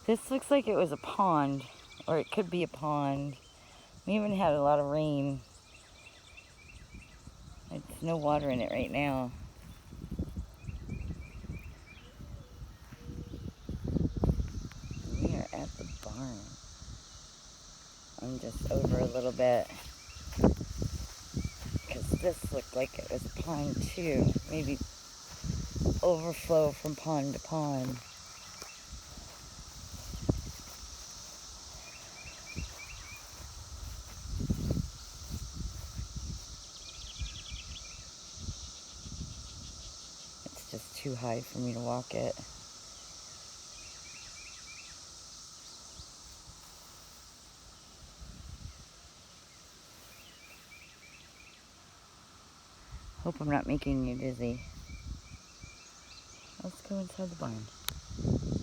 This looks like it was a pond, or it could be a pond. We haven't had a lot of rain. There's no water in it right now. We are at the barn. I'm just over a little bit, because this looked like it was a pond too. Maybe overflow from pond to pond. It's just too high for me to walk it. Hope I'm not making you dizzy. Let's go inside the barn.